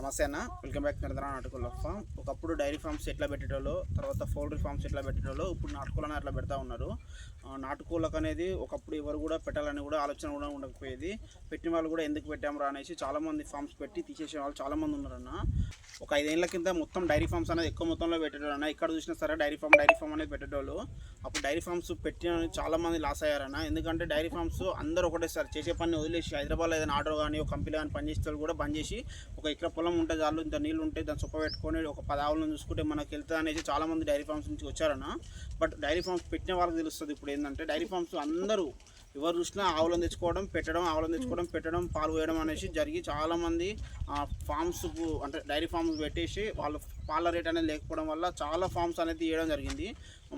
నమస్తే అన్న, welcome back నిరంతర నాటుకోళ్ళ ఫామ్. ఒకప్పుడు డైరీ ఫార్మ్స్ ఎట్లా పెట్టేటోళ్ళు, తర్వాత పౌల్ట్రీ ఫార్మ్స్ ఎట్లా పెట్టేటోళ్ళు, ఇప్పుడు నాటుకోళ్ళని అట్లా పెడతా ఉన్నారు. నాటుకోళ్ళకు అనేది ఒకప్పుడు ఎవరు కూడా పెట్టాలని కూడా ఆలోచన కూడా ఉండకపోయేది. పెట్టిన వాళ్ళు కూడా ఎందుకు పెట్టాము అనేసి చాలామంది ఫార్మ్స్ పెట్టి తీసేసే వాళ్ళు చాలామంది ఉన్నారన్న. ఒక 5 ఏళ్ల కింద మొత్తం డైరీ ఫార్మ్స్ అనేది ఎక్కువ మొత్తంలో పెట్టేటోళ్ళు అన్న. ఇక్కడ చూసినా సరే డైరీ ఫామ్ అనేది పెట్టేటోళ్ళు. అప్పుడు డైరీ ఫార్మ్స్ పెట్టిన చాలామంది లాస్ అయ్యారన్న. ఎందుకంటే డైరీ ఫార్మ్స్ అందరూ ఒకటేసారి చేసే పని వదిలేసి హైదరాబాద్లో ఏదైనా ఆర్డర్ కానీ ఒక కంపెనీ కానీ పనిచేస్తే కూడా బంద్ చేసి ఒక ఎకరా పొలం ఉంటే చాలు, ఇంత నీళ్ళు ఉంటే దాన్ని చొప్ప పెట్టుకొని ఒక 10 ఆవులను చూసుకుంటే మనకు వెళ్తుంది అనేసి చాలామంది డైరీ ఫార్మ్స్ నుంచి వచ్చారన్న. బట్ డైరీ ఫార్మ్స్ పెట్టిన వాళ్ళకి తెలుస్తుంది ఇప్పుడు ఏంటంటే డైరీ ఫార్మ్స్ అందరూ ఎవరు చూసినా ఆవులను తెచ్చుకోవడం పెట్టడం పాలు వేయడం అనేసి జరిగి చాలామంది ఫార్మ్స్కు అంటే డైరీ ఫార్మ్స్ పెట్టేసి వాళ్ళు పాల రేట్ అనేది లేకపోవడం వల్ల చాలా ఫార్మ్స్ అనేది తీయడం జరిగింది.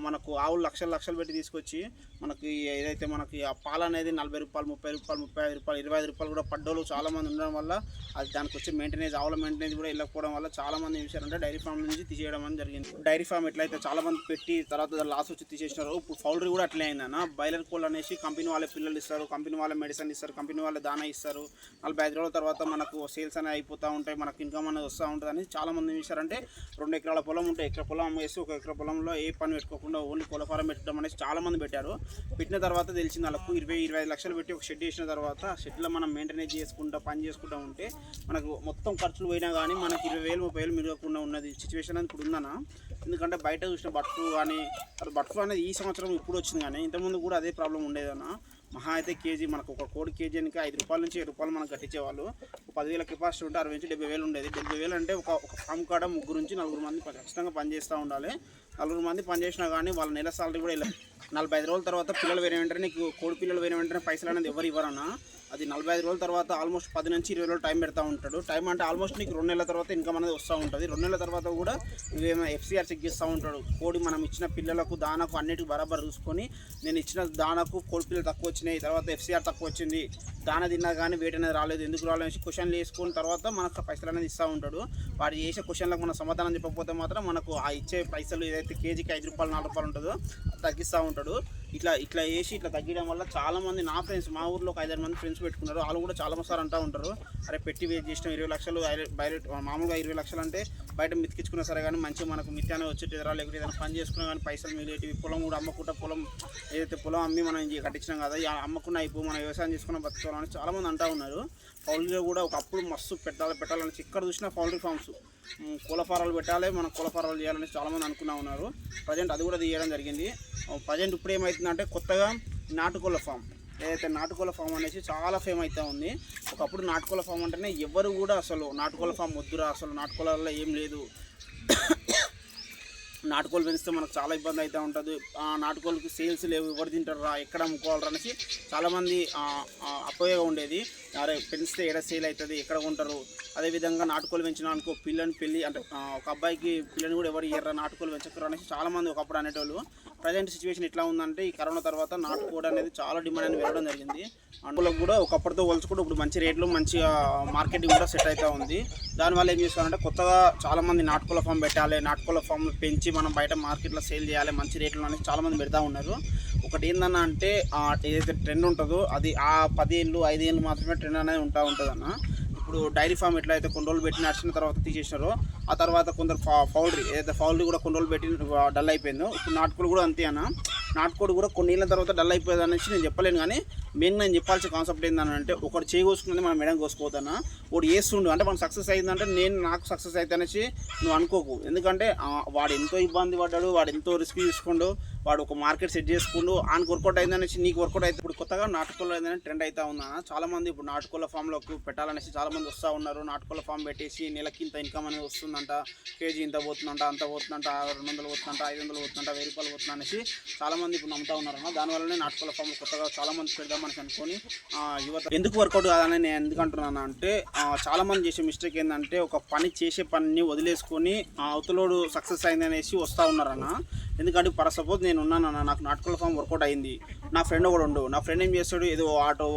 మనకు ఆవులు లక్షలు పెట్టి తీసుకొచ్చి మనకి ఏదైతే మనకి ఆ పాలు అనేది 40 రూపాయలు, 30 రూపాయలు, 35 రూపాయలు, 25 రూపాయలు కూడా పడ్డోళ్ళు చాలామంది ఉండడం వల్ల అది దానికి వచ్చే మెయింటెనెన్స్, ఆవుల మెయింటెనెన్స్ కూడా వెళ్ళకపోవడం వల్ల చాలామంది ఏం చేశారంటే డైరీ ఫార్మ్ నుంచి తీసేయడం అని జరిగింది. డైరీ ఫార్మ్ ఎట్లయితే చాలామంది పెట్టి తర్వాత లాస్ వచ్చి తీసేసినారు, ఇప్పుడు పౌల్ట్రీ కూడా అట్లే అయిందన్న. బాయిలర్ కోళ్ళు అనేసి కంపెనీ వాళ్ళే పిల్లలు ఇస్తారు, కంపెనీ వాళ్ళే మెడిసిన్ ఇస్తారు, కంపెనీ వాళ్ళే దానా ఇస్తారు. 45 రోజుల తర్వాత మనకు సేల్స్ అనేవి అయిపోతూ ఉంటాయి, మనకు ఇన్కమ్ అనేది వస్తూ ఉంటుంది అని చాలామంది ఏం చేశారంటే 2 ఎకరాల పొలం ఉంటే ఎకరా పొలం అమ్మేసి 1 ఎకరా పొలంలో ఏ పని పెట్టుకోకుండా ఓన్లీ కోళ్ళ ఫారం పెట్టడం అనేసి చాలామంది పెట్టారు. పెట్టిన తర్వాత తెలిసింది వాళ్ళకు 20-25 లక్షలు పెట్టి ఒక షెడ్ వేసిన తర్వాత షెడ్లో మనం మెయింటెనెన్స్ చేసుకుంటూ పని చేసుకుంటూ ఉంటే మనకు మొత్తం ఖర్చులు పోయినా కానీ మనకి 20,000-30,000 మిగలకుండా ఉన్నది సిచ్యువేషన్ అని ఇప్పుడు ఉందన్న. ఎందుకంటే బయట చూసిన బర్డ్ ఫ్లూ అనేది ఈ సంవత్సరం ఇప్పుడు వచ్చింది, కానీ ఇంతకుముందు కూడా అదే ప్రాబ్లం ఉండేదన్న. మహా అయితే కేజీ మనకు ఒక కోడి కేజీ అని 5 రూపాయల నుంచి 7 రూపాయలు మనకు కట్టించేవాళ్ళు. 10,000 కెపాసిటీ ఉంటే 60 నుంచి 70,000 ఉండేది. 70,000 అంటే ఒక ఫామ్ కాడ 3 నుంచి 4 మంది ఖచ్చితంగా పనిచేస్తూ ఉండాలి. 4 మంది పనిచేసినా కానీ వాళ్ళ నెల సాలరీ కూడా ఇలా 45 రోజుల తర్వాత పిల్లలు వేరే వెంటనే నీకు కోడి పిల్లలు వేరే వెంటనే పైసలు అనేది ఎవరు ఇవ్వరన్నా. అది 45 రోజుల తర్వాత ఆల్మోస్ట్ 10 నుంచి 20 రోజులు టైం పెడతా ఉంటాడు. టైం అంటే ఆల్మోస్ట్ నీకు 2 నెలల తర్వాత ఇన్కమ్ అనేది వస్తూ ఉంటుంది. 2 నెలల తర్వాత కూడా నువ్వేమో FCR చెక్ చేస్తూ ఉంటాడు. కోడి మనం ఇచ్చిన పిల్లలకు దానాకు అన్నిటికి బరాబర్ చూసుకొని నేను ఇచ్చిన దానాకు కోడి పిల్లలు తక్కువ వచ్చినాయి, తర్వాత FCR తక్కువ వచ్చింది, దానా తిన్నా కానీ వెయిట్ అనేది రాలేదు, ఎందుకు రాలేదు క్వశ్చన్లు వేసుకున్న తర్వాత మనకు పైసలు అనేది ఇస్తూ ఉంటాడు. వాడు చేసే క్వశ్చన్లకు మనం సమాధానం చెప్పకపోతే మాత్రం మనకు ఆ ఇచ్చే పైసలు ఏదైతే కేజీకి 5 రూపాయలు 4 రూపాయలు ఉంటుందో తగ్గిస్తూ ఉంటాడు. ఇట్లా వేసి ఇట్లా తగ్గడం వల్ల చాలామంది నా ఫ్రెండ్స్ మా ఊర్లో ఒక 5-6 మంది ఫ్రెండ్స్ పెట్టుకున్నారు. వాళ్ళు కూడా చాలాసార్లు అంటూ ఉంటారు, అరే పెట్టి వేస్ట్ చేసినాం 20 లక్షలు బయట మామూలుగా 20 లక్షలు అంటే బయట మితికించుకున్నా సరే కానీ మంచిగా మనకు మిత్యానే వచ్చేటిదిరా, లేకపోతే ఏదైనా పని చేసుకున్నా కానీ పైసలు మిగిలేటివి. పొలం కూడా అమ్మకుండా పొలం ఏదైతే పొలం అమ్మి మనం కట్టించినాం కదా అమ్మకుండా అయిపో మనం వ్యవసాయం చేసుకున్న బతుకోవాలని చాలామంది అంటూ ఉన్నారు. పౌల్ట్రీలో కూడా ఒకప్పుడు మస్తు పెట్టాలని ఇక్కడ చూసినా పౌల్ట్రీ ఫార్మ్స్ కోళ్ళ ఫారాలు పెట్టాలి, మనం కోళ్ళ ఫారాలు చేయాలని చాలామంది అనుకున్నా ఉన్నారు. ప్రజెంట్ అది కూడా తీయడం జరిగింది. ప్రజెంట్ ఇప్పుడు ఏమవుతుందంటే కొత్తగా నాటుకోళ్ళ ఫామ్, ఏదైతే నాటుకోళ్ళ ఫామ్ అనేసి చాలా ఫేమ్ అవుతూ ఉంది. ఒకప్పుడు నాటుకోళ్ళ ఫామ్ అంటేనే ఎవరు కూడా అసలు నాటుకోళ్ళ ఫామ్ వద్దురా, అసలు నాటుకోళ్ళ ఏం లేదు, నాటుకోళ్ళు పెంచితే మనకు చాలా ఇబ్బంది అవుతూ ఉంటుంది, నాటుకోళ్ళకి సేల్స్ లేవు, ఎవరు తింటారా, ఎక్కడ అమ్ముకోవాలరా అనేసి చాలామంది అపోయగా ఉండేది. అరే పెంచితే ఎక్కడ సేల్ అవుతుంది, ఎక్కడ కొంటారు. అదేవిధంగా నాటుకోళ్ళు పెంచిన అనుకో పిల్లని పెళ్ళి అంటే ఒక అబ్బాయికి పిల్లని కూడా ఎవరు ఇయ్యరా, నాటుకోళ్ళు పెంచకరు అనేసి చాలామంది ఒకప్పుడు అనేటోళ్ళు. ప్రజెంట్ సిచ్యువేషన్ ఎట్లా ఉందంటే ఈ కరోనా తర్వాత నాటుకోడి అనేది చాలా డిమాండ్ అనేది వెళ్ళడం జరిగింది. అందులోకి కూడా ఒకప్పటితో పోల్చుకుంటే ఇప్పుడు మంచి రేట్లు మంచిగా మార్కెటింగ్ కూడా సెట్ అవుతూ ఉంది. దానివల్ల ఏం చేస్తారంటే కొత్తగా చాలామంది నాటుకోళ్ళ ఫామ్ పెట్టాలి, నాటుకోళ్ళ ఫామ్ పెంచి మనం బయట మార్కెట్లో సేల్ చేయాలి మంచి రేట్లు అనేది చాలామంది పెడతా ఉన్నారు. ఒకటి ఏందన్నా అంటే ఏదైతే ట్రెండ్ ఉంటుందో అది ఆ 10 ఏళ్ళు 5 ఏళ్ళు మాత్రమే ట్రెండ్ అనేది ఉంటుందన్న. ఇప్పుడు డైరీ ఫామ్ ఎట్లయితే కొన్ని రోజులు పెట్టి నడిచిన తర్వాత తీసేసినారో ఆ తర్వాత కొందరు పౌల్ట్రీ ఏదైతే పౌల్ట్రీ కూడా కొన్ని రోజులు పెట్టి డల్ అయిపోయిందో ఇప్పుడు నాటుకోడి కూడా అంతే అన్న. నాటుకోడి కూడా కొన్ని ఏళ్ళ తర్వాత డల్ అయిపోయేది అనేసి నేను చెప్పలేను, కానీ మెయిన్ నేను చెప్పాల్సిన కాన్సెప్ట్ ఏంటంటే ఒకటి చేయి కోసుకున్నది మనం మెడం కోసుకోవద్దన్నా. ఒకటి వేస్తుండు అంటే మనం సక్సెస్ అయిందంటే నాకు సక్సెస్ అయితే అనేసి నువ్వు అనుకోకు. ఎందుకంటే వాడు ఎంతో ఇబ్బంది పడ్డాడు, వాడు ఎంతో రిస్క్ తీసుకుండు, వాడు ఒక మార్కెట్ సెట్ చేసుకుండు, ఆయనకు వర్కౌట్ అయిందనేసి నీకు వర్కౌట్ అయితే ఇప్పుడు కొత్తగా నాటుకోళ్ళ అయిందని ట్రెండ్ అవుతా ఉందన్న. చాలామంది ఇప్పుడు నాటుకోళ్ళ ఫామ్లోకి పెట్టాలనేసి చాలామంది వస్తూ ఉన్నారు. నాటుకోళ్ళ ఫామ్ పెట్టేసి నెలకి ఇంత ఇన్కమ్ అనేది వస్తుందంట, కేజీ ఇంత పోతుందంట, అంత పోతుందంట, 200 పోతుందంట, 500 పోతుందంట, 1000 రూపాయలు పోతుందంట అనేసి చాలామంది ఇప్పుడు నమ్ముతా ఉన్నారన్న. దానివల్లనే నాటుకోళ్ళ ఫామ్ కొత్తగా చాలామంది పెడదామని అనుకొని యువత ఎందుకు వర్కౌట్ కాదని నేను ఎందుకు అంటున్నాను అంటే చాలామంది చేసే మిస్టేక్ ఏంటంటే ఒక పని చేసే పనిని వదిలేసుకొని అవతలోడు సక్సెస్ అయింది అనేసి వస్తూ ఉన్నారన్న. ఎందుకంటే ఫర్ సపోజ్ నేను ఉన్నానన్న, నాకు నాటుకోళ్ళ ఫామ్ వర్కౌట్ అయింది, నా ఫ్రెండ్ కూడా ఉండు, నా ఫ్రెండ్ ఏం చేస్తాడు ఏదో ఆటో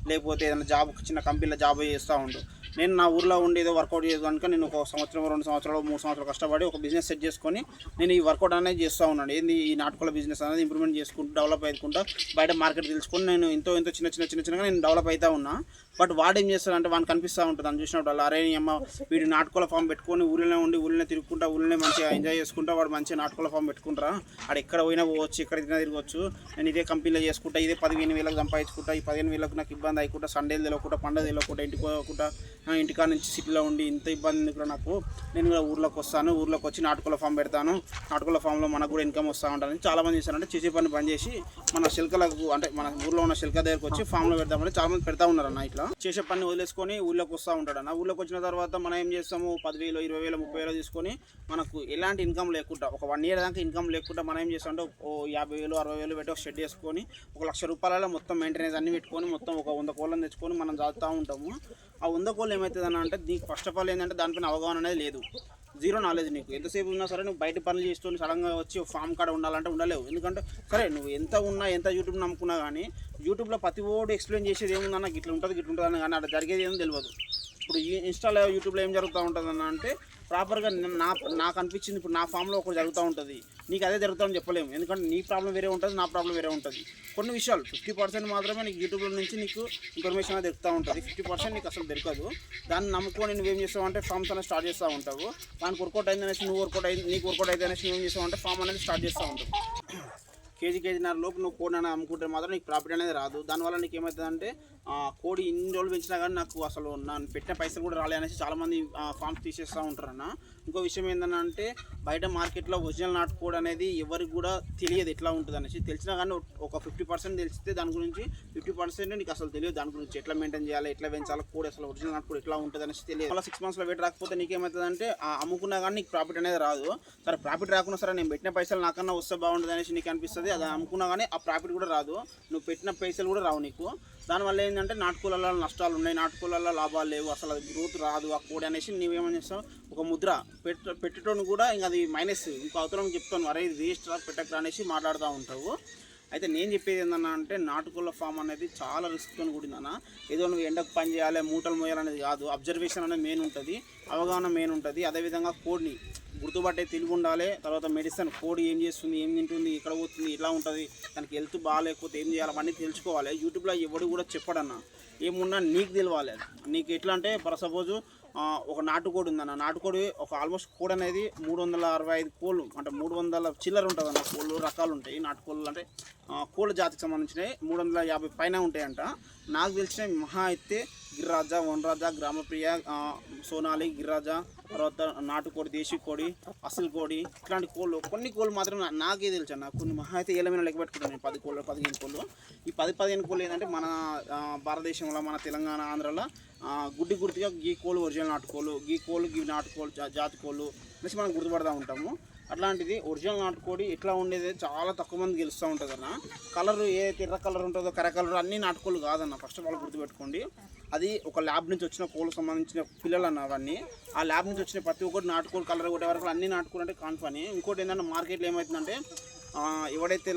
లేకపోతే ఏదైనా జాబ్ చిన్న కంపెనీలో జాబ్ చేస్తూ ఉండు, నేను నా ఊర్లో ఉండి ఏదో వర్కౌట్ చేసి కనుక నేను ఒక సంవత్సరం 2 సంవత్సరాలు 3 సంవత్సరాలు కష్టపడి ఒక బిజినెస్ సెట్ చేసుకొని నేను ఈ వర్కౌట్ అనేది చేస్తూ ఉన్నాను. ఏంది ఈ నాటుకోళ్ళ బిజినెస్ అనేది ఇంప్రూవ్మెంట్ చేసుకుంటూ డెవలప్ అవుతుంటా బయట మార్కెట్ తెలుసుకొని నేను ఎంతో చిన్నగా నేను డెవలప్ అవుతా ఉన్నా. బట్ వాడు ఏం చేస్తాడంటే వాడిని కనిపిస్తూ ఉంటుంది అని చూసినప్పుడు అరే అమ్మ వీడు నాటుకోళ్ళ ఫామ్ పెట్టుకొని ఊళ్ళో ఉండి ఊళ్ళో తిరుగుకుంటా ఊళ్ళో మంచిగా ఎంజాయ్ చేసుకుంటా వాడు మంచిగా నాటుకోళ్ళ ఫామ్ పెట్టుకుంటారా, ఆడు ఎక్కడ పోయినా పోవచ్చు, ఎక్కడ తిరగవచ్చు, నేను ఇదే కంపెనీలో చేసుకుంటా, ఇదే 15,000 సంపాదించుకుంటా, ఈ 15,000 నాకు ఇబ్బంది అయికుంటా, సండేలు తెలియకుండా పండుగ తెలియకుండా ఇంటికి పోకుండా ఇంటికాడ నుంచి సిటీలో ఉండి ఇంత ఇబ్బంది ఎందుకు నాకు, నేను కూడా ఊర్లోకి వస్తాను, ఊర్లోకి వచ్చి నాటుకోళ్ళ ఫామ్ పెడతాను, నాటుకోళ్ళ ఫామ్లో మనకు కూడా ఇన్కమ్ వస్తూ ఉంటుంది. చాలామంది చేస్తారంటే చేసే పని బంద్ చేసి మన శిల్కలకు అంటే మన ఊర్లో ఉన్న శిల్క దగ్గరకు వచ్చి ఫామ్లో పెడతామంటే చాలామంది పెడతా ఉన్నారన్న. ఇట్లా చేసే పని వదిలేసుకొని ఊళ్ళోకి వస్తూ ఉంటాడన్న. ఊళ్ళోకి వచ్చిన తర్వాత మనం ఏం చేస్తాము 10,000 20,000 30,000 తీసుకొని మనకు ఎలాంటి ఇన్కమ్ లేకుండా ఒక 1 year దాకా ఇన్కమ్ లేకుండా మనం ఏం చేస్తామంటే ఓ 50,000 60,000 పెట్టి ఒక షెడ్ వేసుకొని 1,00,000 రూపాయలలో మొత్తం మెయింటెనెన్స్ అన్ని పెట్టుకొని మొత్తం ఒక 100 కోళ్ళని తెచ్చుకొని మనం చదువుతూ ఉంటాము. ఆ 100 కోళ్ళు ఏమవుతుందని అంటే నీకు ఫస్ట్ ఆఫ్ ఆల్ ఏంటంటే దానిపైన అవగాహన అనేది లేదు, జీరో నాలెడ్జ్. నీకు ఎంతసేపు ఉన్నా సరే నువ్వు బయట పనులు చేస్తూ సడన్గా వచ్చి ఫామ్ కాడ ఉండాలంటే ఉండలేవు. ఎందుకంటే సరే నువ్వు ఎంత ఉన్నా ఎంత యూట్యూబ్ నమ్ముకున్నా కానీ యూట్యూబ్లో ప్రతి ఓడు ఎక్స్ప్లెయిన్ చేసేది ఏముందన్న ఇట్లా ఉంటుంది అని కానీ అక్కడ జరిగేది ఏమో తెలియదు. ఇప్పుడు ఈ ఇన్స్టాలో యూట్యూబ్లో ఏం జరుగుతూ ఉంటుందన్న అంటే ప్రాపర్గా నాకు అనిపించింది ఇప్పుడు నా ఫామ్లో ఒకటి జరుగుతూ ఉంటుంది, నీకు అదే జరుగుతుందని చెప్పలేము. ఎందుకంటే నీ ప్రాబ్లం వేరే ఉంటుంది, నా ప్రాబ్లం వేరే ఉంటుంది. కొన్ని విషయాలు 50% మాత్రమే నీకు యూట్యూబ్లో నుంచి నీకు ఇన్ఫర్మేషన్ అనేది దొరుకుతూ ఉంటుంది, 50% నీకు అసలు దొరకదు. దాన్ని నమ్ముకొని నువ్వేం చేస్తావు అంటే ఫామ్స్ అనేది స్టార్ట్ చేస్తూ ఉంటావు. దానికి వర్కౌట్ అయింది అనేసి నీకు వర్కౌట్ అయితే అనేసి నువ్వేం చేస్తావు అంటే ఫామ్ అనేది స్టార్ట్ చేస్తూ ఉంటావు. కేజీన్నర లోపు నువ్వు కోడి అనేది అమ్ముకుంటే మాత్రం నీకు ప్రాఫిట్ అనేది రాదు. దానివల్ల నీకు ఏమవుతుందంటే కోడి ఇన్ని రోజులు పెంచినా కానీ నాకు అసలు నన్ను పెట్టిన పైసలు కూడా రాలే అనేసి చాలామంది ఫామ్స్ తీసేస్తూ ఉంటారన్న. ఇంకో విషయం ఏంటంటే బయట మార్కెట్లో ఒరిజినల్ నాటుకోడి అనేది ఎవరికి కూడా తెలియదు ఎట్లా ఉంటుంది అనేసి. తెలిసినా కానీ ఒక 50% తెలిస్తే దాని గురించి 50% నీకు అసలు తెలియదు, దాని గురించి ఎట్లా మెయింటైన్ చేయాలి, ఎట్లా పెంచాలి, కోడి అసలు ఒరిజినల్ నాటుకోడి ఎట్లా ఉంటుంది అనేసి తెలియదు. అలా 6 monthsలో వెయిట్ రాకపోతే నీకేమవుతుందంటే అమ్ముకున్నా కానీ నీకు ప్రాఫిట్ అనేది రాదు. సరే ప్రాఫిట్ రాకుండా సరే నేను పెట్టిన పైసలు నాకన్నా వస్తే బాగుంటుంది అనేసి నీకు అనిపిస్తుంది, అది అమ్ముకున్నా కానీ ఆ ప్రాఫిట్ కూడా రాదు, నువ్వు పెట్టిన పైసలు కూడా రావు నీకు. దానివల్ల ఏంటంటే నాటుకోళ్ళలో నష్టాలు ఉన్నాయి, నాటుకోళ్ళలో లాభాలు లేవు, అసలు అది గ్రోత్ రాదు ఆ కోడి అనేసి నువ్వేమని చేస్తావు ఒక ముద్ర పెట్టేటోని కూడా ఇంకా అది మైనస్, ఇంకో అవతరం చెప్తాను అరే ఇది వేస్ట్ పెట్టకరా అనేసి మాట్లాడుతూ ఉంటావు. అయితే నేను చెప్పేది ఏంటన్నా అంటే నాటుకోళ్ళ ఫామ్ అనేది చాలా రిస్క్తో కూడిందన్న. ఏదో నువ్వు ఎండకు పని చేయాలి మూటలు మోయాలనేది కాదు, అబ్జర్వేషన్ అనేది మెయిన్ ఉంటుంది, అవగాహన మెయిన్ ఉంటుంది. అదేవిధంగా కోడిని గుర్తుపట్టే తెలివి ఉండాలి. తర్వాత మెడిసిన్ కోడి ఏం చేస్తుంది, ఏం తింటుంది, ఎక్కడ పోతుంది, ఎలా ఉంటుంది, దానికి హెల్త్ బాగాలేకపోతే ఏం చేయాలి అవన్నీ తెలుసుకోవాలి. యూట్యూబ్లో ఎవడు కూడా చెప్పడన్నా, ఏమున్నా నీకు తెలియాలి. నీకు ఎట్లా అంటే ఫర్ సపోజు ఒక నాటుకోడి ఉందన్న, నాటుకోడి ఒక ఆల్మోస్ట్ కోడి అనేది 365 కోళ్ళు అంటే 300 చిల్లర ఉంటుంది అన్న. కోళ్ళు రకాలు ఉంటాయి నాటుకోళ్ళు అంటే కోళ్ళ జాతికి సంబంధించినవి 350 పైన ఉంటాయంట. నాకు తెలిసిన మహా అయితే గిరిరాజా, వనరాజా, గ్రామప్రియ, సోనాలి, గిరిరాజా, తర్వాత నాటుకోడి, దేశీ కోడి, అసలు కోడి, ఇట్లాంటి కోళ్ళు కొన్ని కోళ్ళు మాత్రం నాకే తెలుసు అన్న. కొన్ని మహా అయితే ఏలమైన లెక్క పెట్టుకుంటాను నేను 10 కోళ్ళు 15 కోళ్ళు. ఈ 10-15 కోళ్ళు ఏంటంటే మన భారతదేశంలో మన తెలంగాణ ఆంధ్రాలో గుర్తుగా గీ కోళ్ళు ఒరిజినల్ నాటుకోళ్ళు, గీ కోళ్ళు గీ నాటుకోళ్ళు జాతి కోళ్ళు అనేసి మనం గుర్తుపడతా ఉంటాము. అట్లాంటిది ఒరిజినల్ నాటుకోడి ఎట్లా ఉండేది చాలా తక్కువ మంది గెలుస్తూ ఉంటుంది అన్న. కలర్ ఏదైతే ఎర్ర కలర్ ఉంటుందో కర్ర కలర్ అన్నీ నాటుకోళ్ళు కాదన్న, ఫస్ట్ ఆఫ్ ఆల్ గుర్తుపెట్టుకోండి. అది ఒక ల్యాబ్ నుంచి వచ్చిన కోళ్ళకు సంబంధించిన పిల్లలు అన్న అవన్నీ. ఆ ల్యాబ్ నుంచి వచ్చిన ప్రతి ఒక్కటి నాటుకోడి కలర్ కొట్టే వరకు అన్ని నాటుకోడి అంటే కాన్ఫని. ఇంకోటి ఏంటంటే మార్కెట్లో ఏమవుతుందంటే ఎవడైతే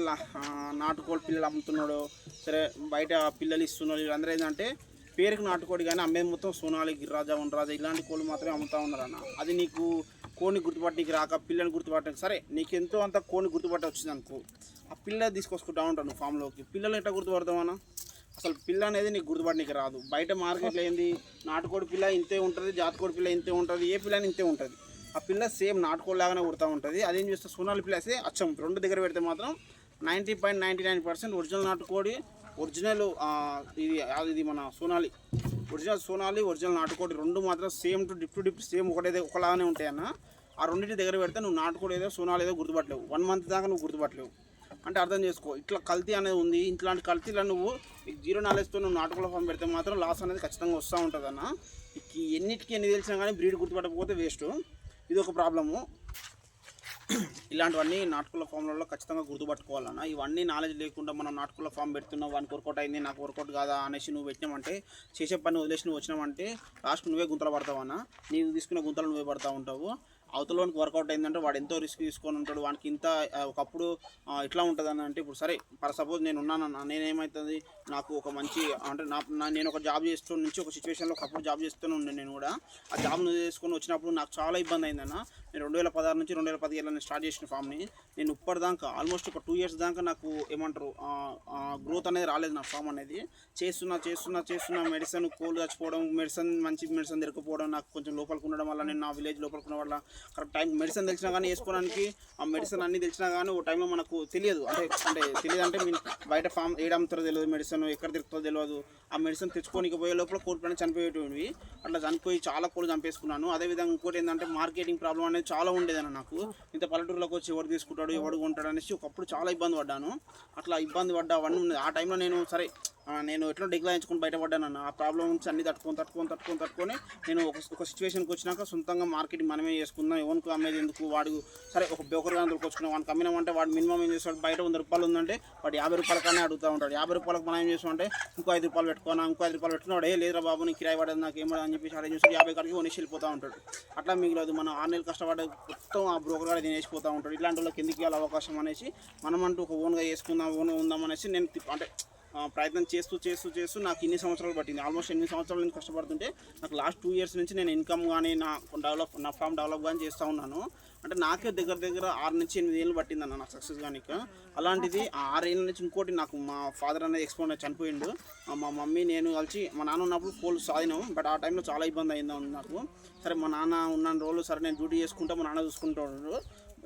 నాటుకోడి పిల్లలు అమ్ముతున్నాడో సరే బయట పిల్లలు ఇస్తున్నారో వీళ్ళందరూ ఏంటంటే పేరుకి నాటుకోడి కానీ అమ్మేది మొత్తం సోనాలి, గిరిరాజా, వనరాజా ఇలాంటి కోళ్ళు మాత్రమే అమ్ముతూ ఉన్నారన్న. అది నీకు కోడిని గుర్తుపట్టడానికి రాక పిల్లని గుర్తుపట్టడానికి సరే నీకు ఎంతో అంత కోడిని గుర్తుపట్ట వచ్చింది అనుకో, ఆ పిల్ల తీసుకొచ్చుకుంటా ఉంటాను నువ్వు ఫామ్లోకి. పిల్లలు ఎట్లా గుర్తుపడతామన్నా, అసలు పిల్ల అనేది నీకు గుర్తుపట్టడానికి రాదు. బయట మార్కెట్లో ఏంది నాటుకోడి పిల్ల ఇంతే ఉంటుంది, జాతికోడి పిల్ల ఇంతే ఉంటుంది, ఏ పిల్లని ఇంతే ఉంటుంది. ఆ పిల్ల సేమ్ నాటుకోడి లాగానే కుడతా ఉంటుంది. అదేం చేస్తే సోనాలి పిల్ల అయితే అచ్చం రెండు దగ్గర పెడితే మాత్రం 90.99% ఒరిజినల్ నాటుకోడి, ఒరిజినల్ ఇది మన సోనాలి, ఒరిజినల్ సోనాలి, ఒరిజినల్ నాటుకోడి రెండు మాత్రం సేమ్ టు డిప్ సేమ్ ఒకలాగానే ఉంటాయన్న. ఆ రెండింటి దగ్గర పెడితే నువ్వు నాటుకోడి ఏదో సోనాలి ఏదో గుర్తుపట్టలేవు. 1 month దాకా నువ్వు గుర్తుపట్టలేవు. అంటే అర్థం చేసుకో, ఇట్లా కల్తీ అనేది ఉంది. ఇట్లాంటి కల్తీలో నువ్వు జీరో నాలెడ్జ్తో నువ్వు నాటుకోళ్ళ ఫామ్ పెడితే మాత్రం లాస్ అనేది ఖచ్చితంగా వస్తూ ఉంటుంది అన్న. ఎన్నిటికీ ఎన్ని తెలిసినా కానీ బ్రీడ్ గుర్తుపట్టకపోతే వేస్ట్, ఇది ఒక ప్రాబ్లము. ఇలాంటివన్నీ నాటుకోళ్ళ ఫామ్లలో ఖచ్చితంగా గుర్తుపట్టుకోవాలన్న. ఇవన్నీ నాలెడ్జ్ లేకుండా మనం నాటుకోళ్ళ ఫామ్ పెడుతున్నావు, వానికి వర్కౌట్ అయింది నాకు వర్కౌట్ కాదా అనేసి నువ్వు పెట్టినామంటే, చేసే పని వదిలేసి నువ్వు వచ్చినామంటే లాస్ట్ నువ్వే గుంతలు పడతావన్నా. నీవు తీసుకున్న గుంతలు నువ్వే పడతా ఉంటావు. అవతలలోనికి వర్కౌట్ అయిందంటే వాడు ఎంతో రిస్క్ తీసుకొని ఉంటాడు. వానికి ఇంత ఒకప్పుడు ఇట్లా ఉంటుంది అని అంటే, ఇప్పుడు సరే ఫర్ సపోజ్ నేను ఉన్నానన్న, నేనేమవుతుంది నాకు ఒక మంచి అంటే నేను ఒక జాబ్ చేస్తూ నుంచి ఒక సిచ్యువేషన్లో ఒకప్పుడు జాబ్ చేస్తూనే ఉండే. నేను కూడా ఆ జాబ్ నువ్వు చేసుకొని వచ్చినప్పుడు నాకు చాలా ఇబ్బంది అయిందన్న. నేను 2016 నుంచి 2017 నేను స్టార్ట్ చేసిన ఫామ్ని. నేను ఇప్పటిదాకా ఆల్మోస్ట్ ఒక 2 years దాకా నాకు ఏమంటారు గ్రోత్ అనేది రాలేదు నా ఫామ్ అనేది. చేస్తున్నా మెడిసిన్ కోల్డ్ చచ్చిపోవడం, మంచి మెడిసిన్ దొరకపోవడం, నాకు కొంచెం లోపలికి ఉండడం వల్ల, నేను నా విలేజ్ లోపలికి ఉన్న వల్ల కరెక్ట్ టైం మెడిసిన్ తెలిసినా కానీ వేసుకోవడానికి ఆ మెడిసిన్ అన్నీ తెలిసినా కానీ ఓ టైంలో మనకు తెలియదు. అంటే తెలియదు అంటే మీన్ బయట ఫామ్ ఏడమ్ముతారో తెలియదు, మెడిసిన్ ఎక్కడ దొరుకుతుందో తెలియదు. ఆ మెడిసిన్ తెచ్చుకోనికి పోయే లోపల కోడి పైన చనిపోయేటివి. అట్లా చనిపోయి చాలా కోళ్ళు చంపేసుకున్నాను. అదేవిధంగా ఇంకోటి ఏంటంటే మార్కెటింగ్ ప్రాబ్లం అనేది చాలా ఉండేదన్న నాకు. ఇంత పల్లెటూరులోకి వచ్చి ఎవరు తీసుకుంటాడు ఎవడు కొంటాడు అనేసి ఒకప్పుడు చాలా ఇబ్బంది పడ్డాను. అట్లా ఇబ్బంది పడ్డా అవన్నీ ఉంది. ఆ టైంలో నేను సరే నేను ఎట్లా డిగ్లాయించుకుని బయటపడ్డానన్న. ఆ ప్రాబ్లం నుంచి అన్ని తట్టుకొని నేను ఒక సిచ్యువేషన్కి వచ్చినాక సొంతంగా మార్కెటింగ్ మనమే చేసుకుందాం, ఎవరికి అమ్మేది ఎందుకు, వాడు సరే ఒక బేకర్ కానీ దొరుకొచ్చుకున్నాం, వాడికి అమ్మినామంటే వాడు మినిమం ఏం చేస్తాడు, బయట 100 రూపాయలు ఉందంటే వాడు 50 రూపాయలకనే అడుగుతూ ఉంటాడు. 50 రూపాయలకు మనం ఏం చేస్తామంటే ఇంకో 5 రూపాయలు పెట్టుకున్నా, ఇంకో 5 రూపాయలు పెట్టుకున్నాడు, లేదురా బాబు నీ కిరాయి పడదు నాకు ఏమో అని చెప్పేసి అరేంజ్ చేసి 50 కాడికి కొనేసి వెళ్ళిపోతూ ఉంటాడు. అట్లా మిగిలేదు మనం 6 నెలలు కష్టపడే మొత్తం ఆ బ్రోకర్ గారు తినేసిపోతూ ఉంటాడు. ఇట్లాంటి వాళ్ళకి ఎందుకు ఇవ్వాలి అవకాశం అనేసి మనం అంటూ ఒక ఓన్గా చేసుకుందాం, ఓన్గా ఉందాం అనేసి నేను అంటే ప్రయత్నం చేస్తూ నాకు ఇన్ని సంవత్సరాలు పట్టింది. ఆల్మోస్ట్ 8 సంవత్సరాల నుంచి కష్టపడుతుంటే నాకు లాస్ట్ 2 years నుంచి నేను ఇన్కమ్ కానీ నా ఫామ్ డెవలప్ కానీ చేస్తూ ఉన్నాను. అంటే నాకే దగ్గర 6 నుంచి 8 ఏళ్ళు పట్టిందన్న నాకు సక్సెస్ కానీ. అలాంటిది ఆ 6 ఏళ్ళ నుంచి ఇంకోటి నాకు మా ఫాదర్ అనేది ఎక్స్పోర్ట్ చనిపోయిండు. మా మమ్మీ నేను కలిసి మా నాన్న ఉన్నప్పుడు కోళ్ళు సాధినాం. బట్ ఆ టైంలో చాలా ఇబ్బంది అయింది నాకు. సరే మా నాన్న ఉన్న రోజులు సరే నేను డ్యూటీ చేసుకుంటా, మా నాన్న చూసుకుంటాడు.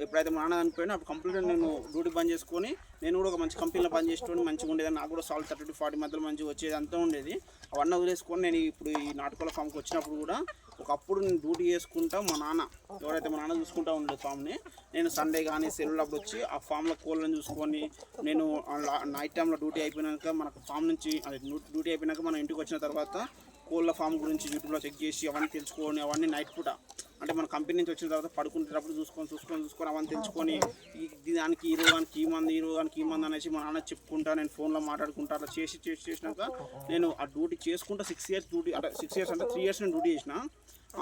ఎప్పుడైతే మా నాన్న చనిపోయినా అప్పుడు కంప్లీట్గా నేను డ్యూటీ బంద్ చేసుకొని నేను కూడా ఒక మంచి కంపెనీలో పని చేసుకొని మంచిగా ఉండేది. నాకు కూడా సాల్ 30 to 40 మధ్యలో మంచిగా వచ్చేది అంతా ఉండేది. అవన్నీ వదిలేసుకొని నేను ఇప్పుడు ఈ నాటుకోళ్ళ ఫామ్కి వచ్చినప్పుడు కూడా ఒకప్పుడు నేను డ్యూటీ చేసుకుంటా, మా నాన్న చూసుకుంటా ఉండే ఫామ్ని. నేను సండే కానీ సెలవులు అప్పుడు వచ్చి ఆ ఫామ్లో కోళ్ళని చూసుకొని నేను నైట్ టైంలో డ్యూటీ అయిపోయినాక మనకు ఫామ్ నుంచి డ్యూటీ అయిపోయినాక మనం ఇంటికి వచ్చిన తర్వాత కోళ్ళ ఫామ్ గురించి యూట్యూబ్లో చెక్ చేసి అవన్నీ తెలుసుకొని అవన్నీ నైట్ పూట అంటే మన కంపెనీ నుంచి వచ్చిన తర్వాత పడుకునేటప్పుడు చూసుకొని అవన్నీ తెలుసుకొని దానికి ఈ రోగానికి ఈ మంది అనేసి మా నాన్న చెప్పుకుంటా, నేను ఫోన్లో మాట్లాడుకుంటా అట్లా చేసినాక నేను ఆ డ్యూటీ చేసుకుంటా 6 years డ్యూటీ అంటే 6 years అంటే 3 years నేను డ్యూటీ చేసిన.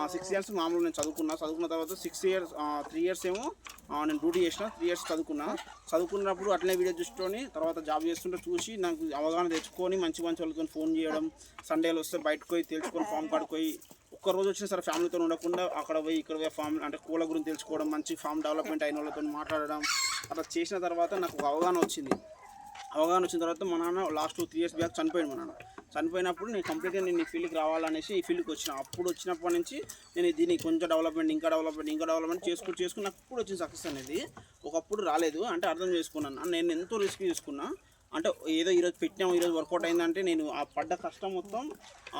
6 years మామూలు నేను చదువుకున్న తర్వాత 3 years ఏమో నేను డ్యూటీ చేసిన, 3 years చదువుకున్నప్పుడు అట్లనే వీడియో చూసుకొని తర్వాత జాబ్ చేస్తుంటే చూసి నాకు అవగాహన తెచ్చుకొని మంచి వాళ్ళతో ఫోన్ చేయడం, సండేలు వస్తే బయటకు పోయి తెలుసుకొని ఫామ్ కాడికి పోయి ఒక్కరోజు వచ్చినా సరే ఫ్యామిలీతో ఉండకుండా అక్కడ పోయి ఇక్కడ పోయి ఫామ్ అంటే కోళ్ళ గురించి తెలుసుకోవడం, మంచి ఫామ్ డెవలప్మెంట్ అయిన వాళ్ళతో మాట్లాడడం అట్లా చేసిన తర్వాత నాకు ఒక అవగాహన వచ్చింది తర్వాత మా నాన్న లాస్ట్ 3 years బ్యాక్ చనిపోయాడు. మా నాన్న చనిపోయినప్పుడు నేను కంప్లీట్గా నేను ఈ ఫీల్డ్కి రావాలనేసి ఈ ఫీల్డ్కి వచ్చినప్పటి నుంచి నేను దీన్ని కొంచెం ఇంకా డెవలప్మెంట్ చేసుకుని నాకు ఇప్పుడు వచ్చిన సక్సెస్ అనేది. ఒకప్పుడు రాలేదు అంటే అర్థం చేసుకున్నాను. నేను ఎంతో రిస్క్ తీసుకున్నా. అంటే ఏదో ఈరోజు పెట్టినాము, ఈరోజు వర్కౌట్ అయిందంటే నేను ఆ పడ్డ కష్టం మొత్తం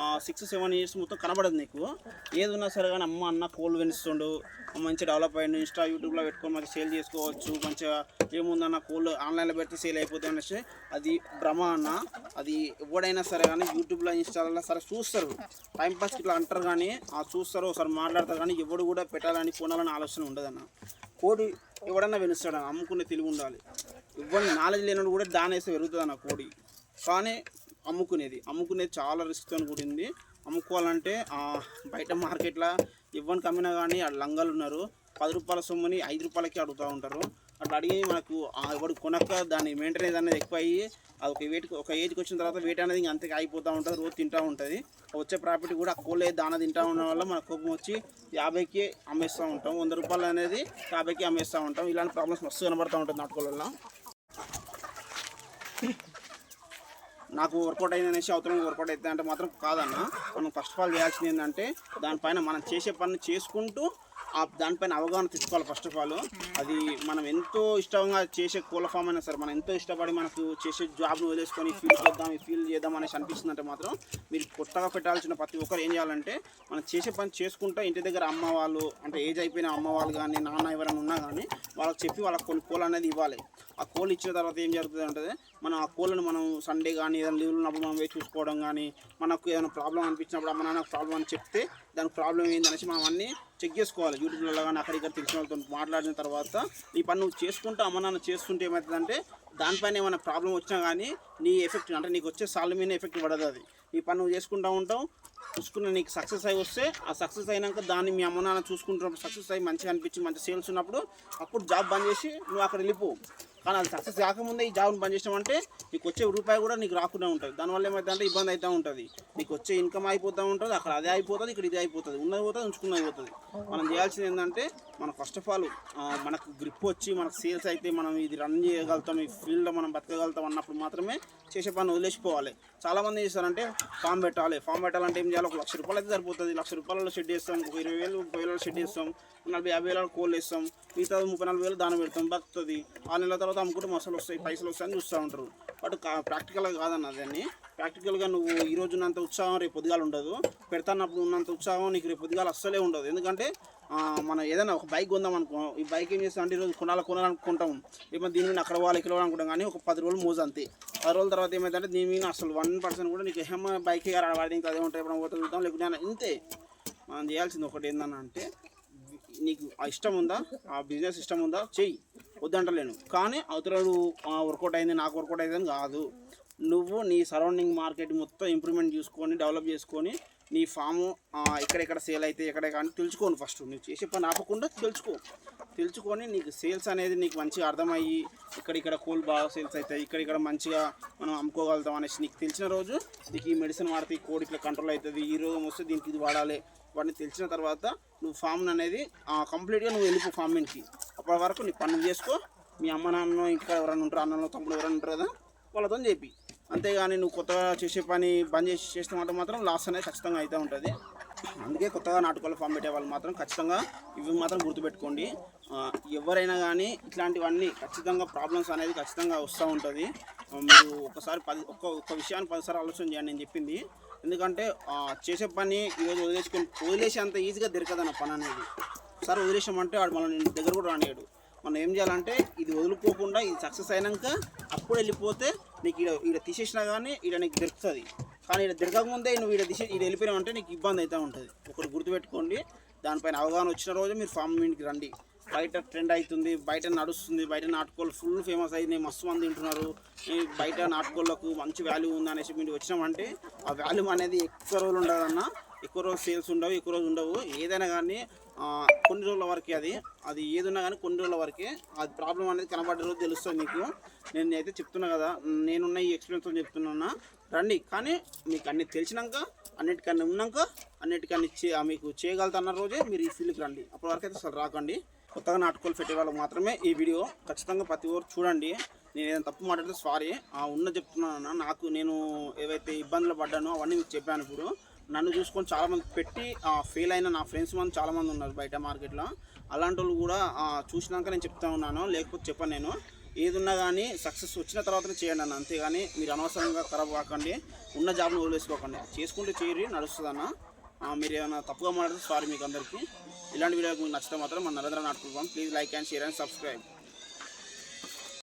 6-7 years మొత్తం కనబడదు నీకు. ఏది ఉన్నా సరే కానీ అన్న కోళ్ళు పెంచుతుండు, మంచిగా డెవలప్ అయ్యిండు, యూట్యూబ్లో పెట్టుకొని మంచిగా సేల్ చేసుకోవచ్చు, మంచిగా ఏముందన్న కోళ్ళు ఆన్లైన్లో పెడితే సేల్ అయిపోతాయి అనేసి అది భ్రమ అన్న. అది ఎవడైనా సరే కానీ యూట్యూబ్లో ఇన్స్టాల్లో సరే చూస్తారు, టైంపాస్కి ఇట్లా అంటారు కానీ చూస్తారు, ఒకసారి మాట్లాడతారు కానీ ఎవడు కూడా పెట్టాలని కొనాలని ఆలోచన ఉండదన్న. కోడి ఎవడన్నా పెంచుతాడు, అమ్ముకునే తెలివి ఉండాలి. ఎవరిని నాలెడ్జ్ లేనప్పుడు కూడా దాని వేస్తే పెరుగుతుంది అన్న కోడి. కానీ అమ్ముకునేది చాలా రిస్క్తో కూడింది. అమ్ముకోవాలంటే బయట మార్కెట్లో ఎవరికి అమ్మినా కానీ ఆ లంగాలు ఉన్నారు, 10 రూపాయల సొమ్ముని 5 రూపాయలకి అడుగుతూ ఉంటారు. అట్లా అడిగి మనకు ఎవడు కొనక్క దాని మెయింటెనెన్స్ అనేది ఎక్కువ అయ్యి అది ఒక ఏజ్కి వచ్చిన తర్వాత వెయిట్ అనేది ఇంక అంతగా అయిపోతూ ఉంటుంది, రోజు తింటూ ఉంటుంది. వచ్చే ప్రాఫిట్ కూడా కోళ్ళే దాన తింటూ ఉండడం వల్ల మన కోపం వచ్చి 50కి అమ్మేస్తూ ఉంటాం, 100 రూపాయలు అనేది 50కి అమ్మేస్తూ ఉంటాం. ఇలాంటి ప్రాబ్లమ్స్ మస్తు కనబడుతూ ఉంటుంది నాటుకోళ్ళ వల్ల. నాకు వర్కౌట్ అయింది అనేసి అవతల వర్కౌట్ అవుతుంది అంటే మాత్రం కాదన్న. మనం ఫస్ట్ ఆఫ్ ఆల్ చేయాల్సింది ఏంటంటే దానిపైన మనం చేసే పని చేసుకుంటూ దానిపైన అవగాహన తెచ్చుకోవాలి ఫస్ట్ ఆఫ్ ఆల్. అది మనం ఎంతో ఇష్టంగా చేసే కోళ్ళ ఫామ్ అయినా సరే మనం ఎంతో ఇష్టపడి మనకు చేసే జాబ్ను వదిలేసుకొని ఈ ఫీల్ చేద్దాం అనేసి అనిపిస్తుందంటే మాత్రం మీరు కొత్తగా పెట్టాల్సిన ప్రతి ఒక్కరు ఏం చేయాలంటే మనం చేసే పని చేసుకుంటా ఇంటి దగ్గర అమ్మ వాళ్ళు అంటే ఏజ్ అయిపోయిన అమ్మ వాళ్ళు కానీ నాన్న ఎవరైనా ఉన్నా కానీ వాళ్ళకి చెప్పి వాళ్ళకి కొన్ని కోళ్ళు అనేది ఇవ్వాలి. ఆ కోళ్ళు ఇచ్చిన తర్వాత ఏం జరుగుతుంది అంటే మనం ఆ కోళ్ళను మనం సండే కానీ ఏదైనా లీవ్లు ఉన్నప్పుడు మనం పోయి చూసుకోవడం కానీ మనకు ఏదైనా ప్రాబ్లం అనిపించినప్పుడు అమ్మ నాన్న ప్రాబ్లం అని చెప్తే దానికి ప్రాబ్లం ఏందనేసి మనం అన్నీ చెక్ చేసుకోవాలి. యూట్యూబ్లో కానీ అక్కడిక్కడ తెలిసిన వాళ్ళతో మాట్లాడిన తర్వాత ఈ పని నువ్వు చేసుకుంటూ అమ్మ నాన్న చేసుకుంటే ఏమవుతుందంటే దానిపైన ఏమైనా ప్రాబ్లం వచ్చినా కానీ నీ ఎఫెక్ట్ అంటే నీకు వచ్చే సాల్వ్ మీద ఎఫెక్ట్ పడదు. అది ఈ పని నువ్వు చేసుకుంటూ ఉంటావు, చూసుకున్న నీకు సక్సెస్ అయి వస్తే ఆ సక్సెస్ అయినాక దాన్ని మీ అమ్మ నాన్న చూసుకుంటున్నప్పుడు సక్సెస్ అయ్యి మంచిగా అనిపించి మంచి సేల్స్ ఉన్నప్పుడు అప్పుడు జాబ్ బంద్ చేసి నువ్వు అక్కడ వెళ్ళిపోవు. కానీ అది సక్సెస్ కాకముందే ఈ జాబ్ని బంద్ చేసినామంటే నీకు వచ్చే రూపాయి కూడా నీకు రాకుండా ఉంటుంది. దానివల్ల ఏమైందంటే ఇబ్బంది అవుతూ ఉంటుంది, నీకు వచ్చే ఇన్కమ్ అయిపోతూ ఉంటుంది, అక్కడ అదే అయిపోతుంది, ఇక్కడ ఇది అయిపోతుంది, ఉన్నది పోతుంది, ఉంచుకున్నది పోతుంది. మనం చేయాల్సింది ఏంటంటే మనం ఫస్ట్ ఆఫ్ ఆల్ మనకు గ్రిప్ వచ్చి మనకు సేల్స్ అయితే మనం ఇది రన్ చేయగలుగుతాం, ఈ ఫీల్డ్లో మనం బతకగలుగుతాం అన్నప్పుడు మాత్రమే చేసే పని వదిలేసిపోవాలి. చాలామంది ఏం చేస్తారంటే ఫామ్ పెట్టాలంటే ఏం చేయాలి, 1 లక్ష రూపాయలు అయితే సరిపోతుంది. 1 లక్ష రూపాయలలో షెడ్ చేస్తాం, 20,000 30,000 షెడ్ చేస్తాం, 40,000 కోళ్ళు వేస్తాం, మిగతా 30,000 దానం పెడతాం, బతుకుతుంది. 6 నెలల తర్వాత అమ్ముకుంటే మసలు వస్తాయి, పైసలు వస్తాయని చూస్తూ ఉంటారు. బట్ ప్రాక్టికల్గా కాదన్న దాన్ని. ప్రాక్టికల్గా నువ్వు ఈ రోజు ఉన్నంత ఉత్సాహం రేపు పొద్దుగాలు ఉండదు, పెడతాన్నప్పుడు ఉన్నంత ఉత్సాహం నీకు రేపు పొద్దుగాలు అస్సలే ఉండదు. ఎందుకంటే మనం ఏదైనా ఒక బైక్ కొందాం అనుకో, ఈ బైక్ ఏం చేస్తాం అంటే ఈరోజు కొనాలనుకుంటాం, ఏమో దీని మీద అక్కడ అక్కడ అనుకుంటాం, కానీ ఒక 10 రోజులు మోజు అంతే. 10 రోజుల తర్వాత ఏమైందంటే దీని మీద అసలు 1% కూడా నీకు బైక్ వాడి ఇంకా అదే ఉంటాయి, ఎప్పుడైనా పోతే చూద్దాం లేకుంటే ఇంతే. మనం చేయాల్సింది ఒకటి ఏంటంటే నీకు ఆ ఇష్టం ఉందా, ఆ బిజినెస్ ఇష్టం ఉందా చెయ్యి, వద్దంటలేను. కానీ అవతరాలు వర్కౌట్ అయింది నాకు వర్కౌట్ అయిందని కాదు, నువ్వు నీ సరౌండింగ్ మార్కెట్ మొత్తం ఇంప్రూవ్మెంట్ చూసుకొని డెవలప్ చేసుకొని నీ ఫాము ఎక్కడెక్కడ సేల్ అయితే ఎక్కడ కానీ తెలుసుకోను. ఫస్ట్ నువ్వు చేసే పని ఆపకుండా తెలుసుకొని నీకు సేల్స్ అనేది నీకు మంచిగా అర్థమయ్యి ఇక్కడ కోళ్ళు బాగా సేల్స్ అవుతాయి, ఇక్కడ మంచిగా మనం అమ్ముకోగలుగుతాం అనేసి నీకు తెలిసిన రోజు నీకు ఈ మెడిసిన్ వాడితే ఈ కోడి ఇట్లా కంట్రోల్ అవుతుంది, ఈ రోగం వస్తే దీనికి ఇది వాడాలి, వాటిని తెలిసిన తర్వాత నువ్వు ఫామ్ అనేది కంప్లీట్గా నువ్వు వెళ్ళిపో ఫార్మింగ్కి. అప్పటి వరకు నీ పనులు చేసుకో, మీ అమ్మ నాన్న ఇంకా ఎవరైనా ఉంటారు, అన్నలో తమ్ముడు ఎవరైనా ఉంటారు కదా వాళ్ళతో చెప్పి. అంతేగాని నువ్వు కొత్తగా చేసే పని బంద్ చేస్తే మాత్రం లాస్ అనేది ఖచ్చితంగా అయితే ఉంటుంది. అందుకే కొత్తగా నాటుకోళ్ళ ఫామ్ పెట్టే వాళ్ళు మాత్రం ఖచ్చితంగా ఇవి మాత్రం గుర్తుపెట్టుకోండి. ఎవరైనా కానీ ఇట్లాంటివన్నీ ఖచ్చితంగా ప్రాబ్లమ్స్ అనేది ఖచ్చితంగా వస్తూ ఉంటుంది. మీరు ఒకసారి ఒక్క విషయాన్ని 10 సార్లు ఆలోచన చేయండి నేను చెప్పింది. ఎందుకంటే చేసే పని ఈరోజు వదిలేసి అంత ఈజీగా దొరకదన్న పని అనేది. ఒకసారి వదిలేసామంటే వాడు మనం నేను దగ్గర కూడా రానియాడు. మనం ఏం చేయాలంటే ఇది వదులుకోకుండా ఇది సక్సెస్ అయినాక అప్పుడు వెళ్ళిపోతే నీకు ఈడ తీసేసినా కానీ ఈడ నీకు దొరుకుతుంది. కానీ ఈడ దొరకకముందే నువ్వు ఈడ వెళ్ళిపోయినావంటే నీకు ఇబ్బంది అయితే ఉంటుంది. ఒకటి గుర్తుపెట్టుకోండి, దానిపైన అవగాహన వచ్చిన రోజు మీరు ఫార్మింగ్కి రండి. బయట ట్రెండ్ అవుతుంది, బయట నడుస్తుంది, బయట నాటుకోళ్ళు ఫుల్ ఫేమస్ అయింది, మస్తు మంది తింటున్నారు, బయట నాటుకోళ్ళకు మంచి వాల్యూ ఉంది అనేసి మీరు వచ్చినామంటే ఆ వాల్యూ అనేది ఎక్కువ రోజులు ఉండదన్న, ఎక్కువ రోజు సేల్స్ ఉండవు, ఎక్కువ రోజు ఉండవు. ఏదైనా కానీ కొన్ని రోజుల వరకే అది ఏది ఉన్నా కానీ కొన్ని రోజుల వరకే అది ప్రాబ్లం అనేది కనబడే రోజు తెలుస్తుంది మీకు. నేను అయితే చెప్తున్నా కదా, నేనున్న ఈ ఎక్స్పీరియన్స్తో చెప్తున్నా, రండి. కానీ మీకు అన్ని తెలిసినాక అన్నిటికన్నా ఉన్నాక అన్నిటికన్నీ మీకు చేయగలుగుతున్న రోజే మీరు ఈ ఫీల్డ్కి రండి. అప్పటి వరకు అయితే అసలు రాకండి. కొత్తగా నాటుకోళ్ళు పెట్టే వాళ్ళకి మాత్రమే ఈ వీడియో ఖచ్చితంగా ప్రతి ఒక్కరు చూడండి. నేను ఏదైనా తప్పు మాట్లాడితే సారీ, చెప్తున్నాను. నేను ఏవైతే ఇబ్బందులు పడ్డానో అవన్నీ మీకు చెప్పాను. ఇప్పుడు నన్ను చూసుకొని చాలామంది పెట్టి ఫెయిల్ అయిన నా ఫ్రెండ్స్ చాలామంది ఉన్నారు బయట మార్కెట్లో. అలాంటి వాళ్ళు కూడా చూసినాక నేను చెప్తా ఉన్నాను, లేకపోతే చెప్పాను. నేను ఏదున్నా కానీ సక్సెస్ వచ్చిన తర్వాతనే చేయండి అన్న, అంతేగాని మీరు అనవసరంగా ఖరాబ్ కాకండి, ఉన్న జాబ్ను వదిలేసుకోకండి. చేసుకుంటే చేయరి నడుస్తుంది అన్న. మీరు ఏమైనా తప్పుగా మాట్లాడితే సారీ మీకు అందరికీ. ఇలాంటి వీడియో మీకు నచ్చితే మాత్రం మన నరేంద్ర నాటుకుంటాం. Please like and share and subscribe.